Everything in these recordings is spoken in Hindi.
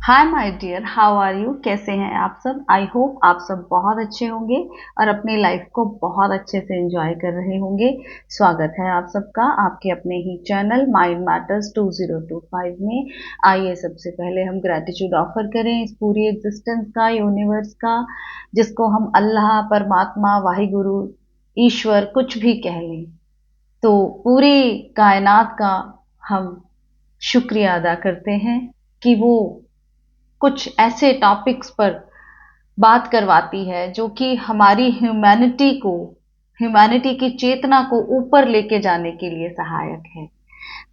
Hi my dear, how are you? कैसे हैं आप सब? आई होप आप सब बहुत अच्छे होंगे और अपनी लाइफ को बहुत अच्छे से एंजॉय कर रहे होंगे। स्वागत है आप सबका आपके अपने ही चैनल माइंड मैटर्स 2025 में। आइए सबसे पहले हम ग्रेटिट्यूड ऑफर करें इस पूरी एग्जिस्टेंस का, यूनिवर्स का, जिसको हम अल्लाह, परमात्मा, वाहिगुरु, ईश्वर कुछ भी कह लें। तो पूरी कायनात का हम शुक्रिया अदा करते हैं कि वो कुछ ऐसे टॉपिक्स पर बात करवाती है जो कि हमारी ह्यूमैनिटी की चेतना को ऊपर लेके जाने के लिए सहायक है।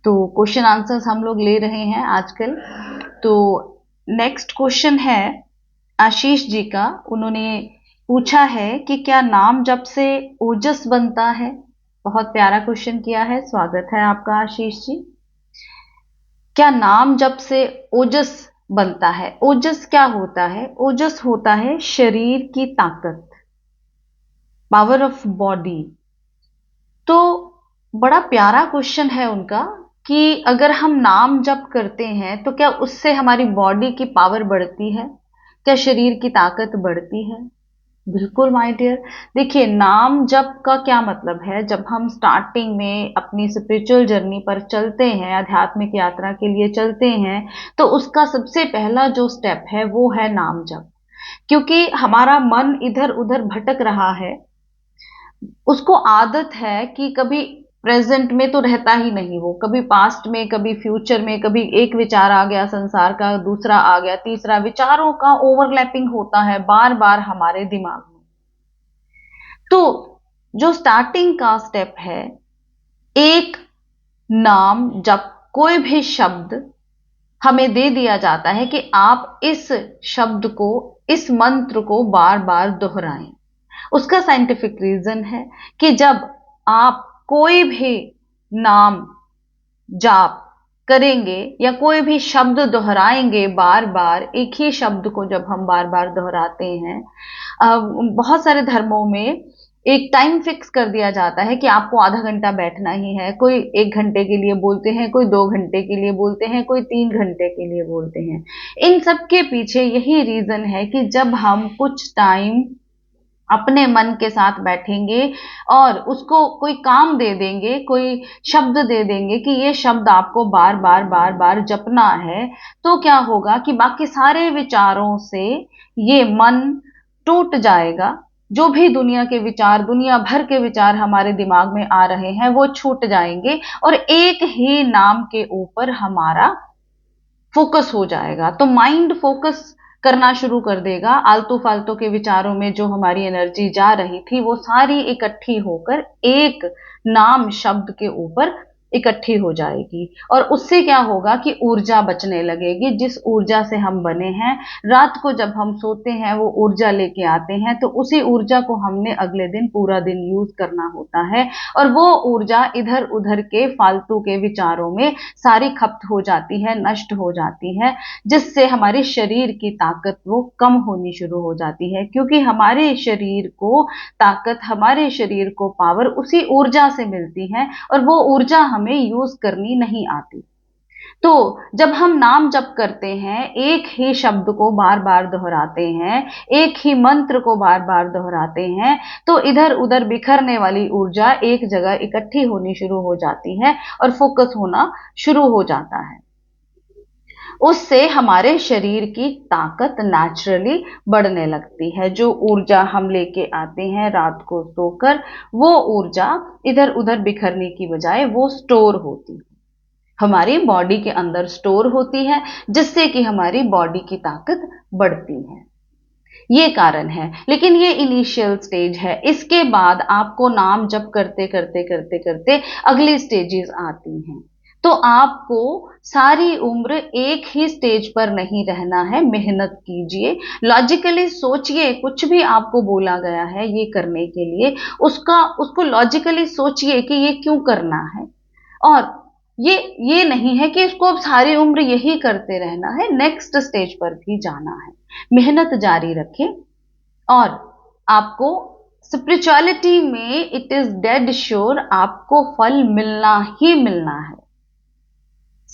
तो क्वेश्चन आंसर्स हम लोग ले रहे हैं आजकल। तो नेक्स्ट क्वेश्चन है आशीष जी का। उन्होंने पूछा है कि क्या नाम जप से ओजस बनता है? बहुत प्यारा क्वेश्चन किया है, स्वागत है आपका आशीष जी। क्या नाम जप से ओजस बनता है? ओजस क्या होता है? ओजस होता है शरीर की ताकत, पावर ऑफ बॉडी। तो बड़ा प्यारा क्वेश्चन है उनका कि अगर हम नाम जप करते हैं तो क्या उससे हमारी बॉडी की पावर बढ़ती है? क्या शरीर की ताकत बढ़ती है? बिल्कुल माय डियर। देखिए, नाम जप का क्या मतलब है? जब हम स्टार्टिंग में अपनी स्पिरिचुअल जर्नी पर चलते हैं, आध्यात्मिक यात्रा के लिए चलते हैं, तो उसका सबसे पहला जो स्टेप है वो है नाम जप। क्योंकि हमारा मन इधर उधर भटक रहा है, उसको आदत है कि कभी प्रेजेंट में तो रहता ही नहीं, वो कभी पास्ट में, कभी फ्यूचर में, कभी एक विचार आ गया संसार का, दूसरा आ गया, तीसरा, विचारों का ओवरलैपिंग होता है बार बार हमारे दिमाग में। तो जो स्टार्टिंग का स्टेप है, एक नाम जब कोई भी शब्द हमें दे दिया जाता है कि आप इस शब्द को, इस मंत्र को बार बार दोहराएं। उसका साइंटिफिक रीजन है कि जब आप कोई भी नाम जाप करेंगे या कोई भी शब्द दोहराएंगे बार बार, एक ही शब्द को जब हम बार बार दोहराते हैं, बहुत सारे धर्मों में एक टाइम फिक्स कर दिया जाता है कि आपको आधा घंटा बैठना ही है। कोई 1 घंटे के लिए बोलते हैं, कोई 2 घंटे के लिए बोलते हैं, कोई 3 घंटे के लिए बोलते हैं। इन सब के पीछे यही रीजन है कि जब हम कुछ टाइम अपने मन के साथ बैठेंगे और उसको कोई काम दे देंगे, कोई शब्द दे देंगे कि ये शब्द आपको बार बार बार बार जपना है, तो क्या होगा कि बाकी सारे विचारों से ये मन टूट जाएगा। जो भी दुनिया के विचार, दुनिया भर के विचार हमारे दिमाग में आ रहे हैं, वो छूट जाएंगे और एक ही नाम के ऊपर हमारा फोकस हो जाएगा। तो माइंड फोकस करना शुरू कर देगा। आलतू फालतू के विचारों में जो हमारी एनर्जी जा रही थी, वो सारी इकट्ठी होकर एक नाम शब्द के ऊपर इकट्ठी हो जाएगी। और उससे क्या होगा कि ऊर्जा बचने लगेगी, जिस ऊर्जा से हम बने हैं। रात को जब हम सोते हैं, वो ऊर्जा लेके आते हैं, तो उसी ऊर्जा को हमने अगले दिन पूरा दिन यूज करना होता है। और वो ऊर्जा इधर उधर के फालतू के विचारों में सारी खप्त हो जाती है, नष्ट हो जाती है, जिससे हमारे शरीर की ताकत वो कम होनी शुरू हो जाती है। क्योंकि हमारे शरीर को ताकत, हमारे शरीर को पावर उसी ऊर्जा से मिलती है और वो ऊर्जा हमें यूज करनी नहीं आती। तो जब हम नाम जप करते हैं, एक ही शब्द को बार बार दोहराते हैं, एक ही मंत्र को बार बार दोहराते हैं, तो इधर उधर बिखरने वाली ऊर्जा एक जगह इकट्ठी होनी शुरू हो जाती है और फोकस होना शुरू हो जाता है। उससे हमारे शरीर की ताकत नेचुरली बढ़ने लगती है। जो ऊर्जा हम लेके आते हैं रात को सोकर, वो ऊर्जा इधर उधर बिखरने की बजाय वो स्टोर होती है, हमारी बॉडी के अंदर स्टोर होती है, जिससे कि हमारी बॉडी की ताकत बढ़ती है। ये कारण है। लेकिन ये इनिशियल स्टेज है। इसके बाद आपको नाम जप करते करते करते करते अगली स्टेजेस आती हैं। तो आपको सारी उम्र एक ही स्टेज पर नहीं रहना है। मेहनत कीजिए, लॉजिकली सोचिए। कुछ भी आपको बोला गया है ये करने के लिए, उसको लॉजिकली सोचिए कि ये क्यों करना है। और ये नहीं है कि इसको अब सारी उम्र यही करते रहना है, नेक्स्ट स्टेज पर भी जाना है। मेहनत जारी रखें और आपको स्पिरिचुअलिटी में इट इज डेड श्योर आपको फल मिलना ही मिलना है।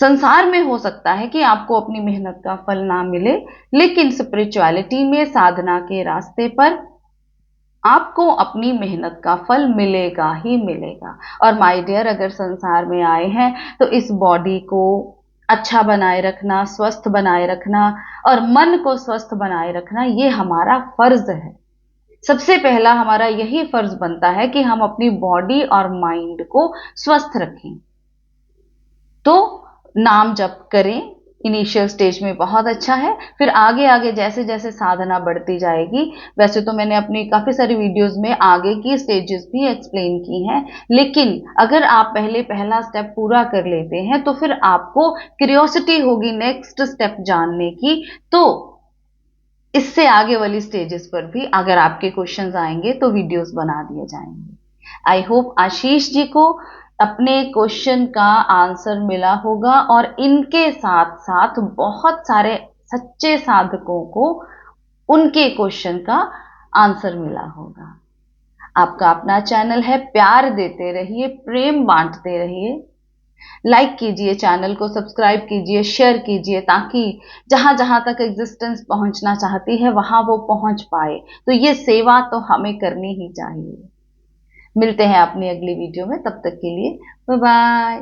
संसार में हो सकता है कि आपको अपनी मेहनत का फल ना मिले, लेकिन स्पिरिचुअलिटी में, साधना के रास्ते पर आपको अपनी मेहनत का फल मिलेगा ही मिलेगा। और माय डियर, अगर संसार में आए हैं तो इस बॉडी को अच्छा बनाए रखना, स्वस्थ बनाए रखना और मन को स्वस्थ बनाए रखना, ये हमारा फर्ज है। सबसे पहला हमारा यही फर्ज बनता है कि हम अपनी बॉडी और माइंड को स्वस्थ रखें। तो नाम जप करें, इनिशियल स्टेज में बहुत अच्छा है, फिर आगे आगे जैसे जैसे साधना बढ़ती जाएगी, वैसे तो मैंने अपनी काफी सारी वीडियोस में आगे की स्टेजेस भी एक्सप्लेन की हैं, लेकिन अगर आप पहले पहला स्टेप पूरा कर लेते हैं तो फिर आपको क्यूरियोसिटी होगी नेक्स्ट स्टेप जानने की। तो इससे आगे वाली स्टेजेस पर भी अगर आपके क्वेश्चंस आएंगे तो वीडियोस बना दिए जाएंगे। आई होप आशीष जी को अपने क्वेश्चन का आंसर मिला होगा और इनके साथ साथ बहुत सारे सच्चे साधकों को उनके क्वेश्चन का आंसर मिला होगा। आपका अपना चैनल है, प्यार देते रहिए, प्रेम बांटते रहिए। लाइक कीजिए, चैनल को सब्सक्राइब कीजिए, शेयर कीजिए, ताकि जहां जहां तक एग्जिस्टेंस पहुंचना चाहती है वहां वो पहुंच पाए। तो ये सेवा तो हमें करनी ही चाहिए। मिलते हैं अपनी अगली वीडियो में, तब तक के लिए बाय बाय।